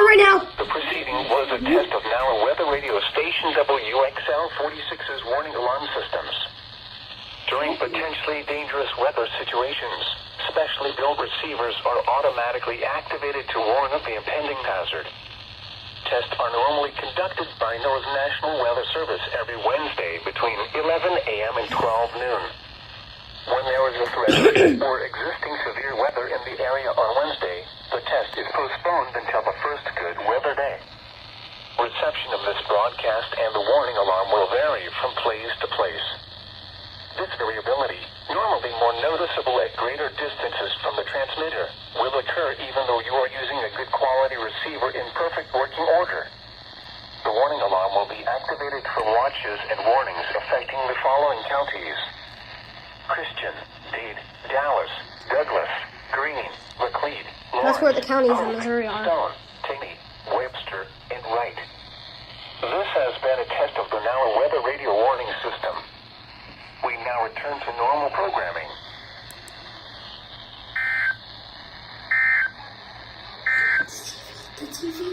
calling right now. The proceeding was a test of NOAA weather radio station WXL-46's warning alarm systems. During potentially dangerous weather situations, specially built receivers are automatically activated to warn of the impending hazard. Tests are normally conducted by NOAA's National Weather Service every Wednesday between 11 a.m. and 12 noon. When there is a threat or existing severe weather in the area on Wednesday, the test is postponed until the first good weather day. Reception of this broadcast and the warning alarm will vary from place to place. This variability, normally more noticeable at greater distances from the transmitter, will occur even though you are using a good quality receiver in perfect working order. The warning alarm will be activated for watches and warnings affecting the following counties: Christian, Dade, Dallas, Douglas, Greene, Laclede, Lawrence, That's where the counties in Polk, Missouri are. Stone, Taney, Webster, and Wright. This has been a test of the NOAA weather radio warning system. We now return to normal programming. The TV.